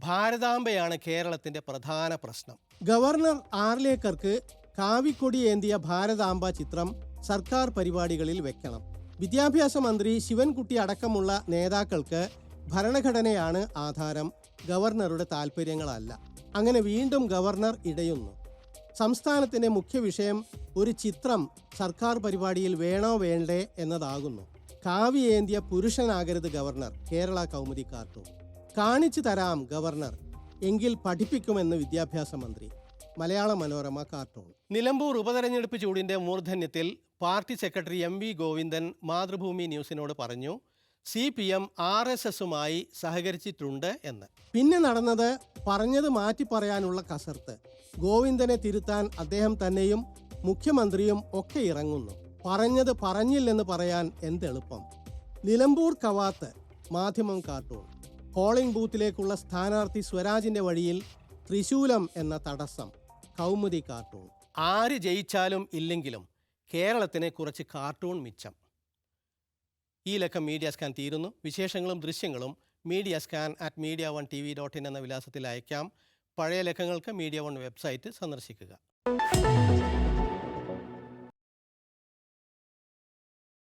ഭാരതാംബയാണ് കേരളത്തിന്റെ പ്രധാന പ്രശ്നം. ഗവർണർ ആർലേക്കർക്ക് കാവിക്കൊടി ഏന്തിയ ഭാരതാംബ ചിത്രം സർക്കാർ പരിപാടികളിൽ വെക്കണം. വിദ്യാഭ്യാസ മന്ത്രി ശിവൻകുട്ടി അടക്കമുള്ള നേതാക്കൾക്ക് ഭരണഘടനയാണ് ആധാരം, ഗവർണറുടെ താൽപ്പര്യങ്ങളല്ല. അങ്ങനെ വീണ്ടും ഗവർണർ ഇടയുന്നു. സംസ്ഥാനത്തിന്റെ മുഖ്യ വിഷയം ഒരു ചിത്രം സർക്കാർ പരിപാടിയിൽ വേണോ വേണ്ടേ എന്നതാകുന്നു. കാവി ഏന്തിയ പുരുഷനാകരുത് ഗവർണർ. കേരള കൗമുദി കാർട്ടൂൺ. കാണിച്ചു തരാം ഗവർണർ, എങ്കിൽ പഠിപ്പിക്കുമെന്ന് വിദ്യാഭ്യാസ മന്ത്രി. മലയാള മനോരമ കാർട്ടൂൺ. നിലമ്പൂർ ഉപതെരഞ്ഞെടുപ്പ് ചൂടിന്റെ മൂർധന്യത്തിൽ party secretary MV Govindan Mathrubhumi ന്യൂസിനോട് പറഞ്ഞു, CPM RSSുമായി സഹകരിച്ചിട്ടുണ്ട് എന്ന്. പിന്നെ നടന്നത് പറഞ്ഞത് മാറ്റി പറയാനുള്ള കസർത്ത്. ഗോവിന്ദനെ തിരുത്താൻ അദ്ദേഹം തന്നെയും മുഖ്യമന്ത്രിയും ഒക്കെ ഇറങ്ങുന്നു. പറഞ്ഞത് പറഞ്ഞില്ലെന്ന് പറയാൻ എന്തെളുപ്പം. നിലമ്പൂർ കവാത്ത്. മാധ്യമം കാർട്ടൂൺ. പോളിംഗ് ബൂത്തിലേക്കുള്ള സ്ഥാനാർത്ഥി സ്വരാജിന്റെ വഴിയിൽ ത്രിശൂലം എന്ന തടസ്സം. കൗമുദി കാർട്ടൂൺ. ആര് ജയിച്ചാലും ഇല്ലെങ്കിലും കേരളത്തിന് കുറച്ച് കാർട്ടൂൺ മിച്ചം. ഈ ലക്കം മീഡിയ സ്കാൻ തീരുന്നു. വിശേഷങ്ങളും ദൃശ്യങ്ങളും mediascan@media1tv.in എന്ന വിലാസത്തിൽ അയക്കാം. പഴയ ലക്കങ്ങൾക്ക് Media1 വെബ്സൈറ്റ് സന്ദർശിക്കുക.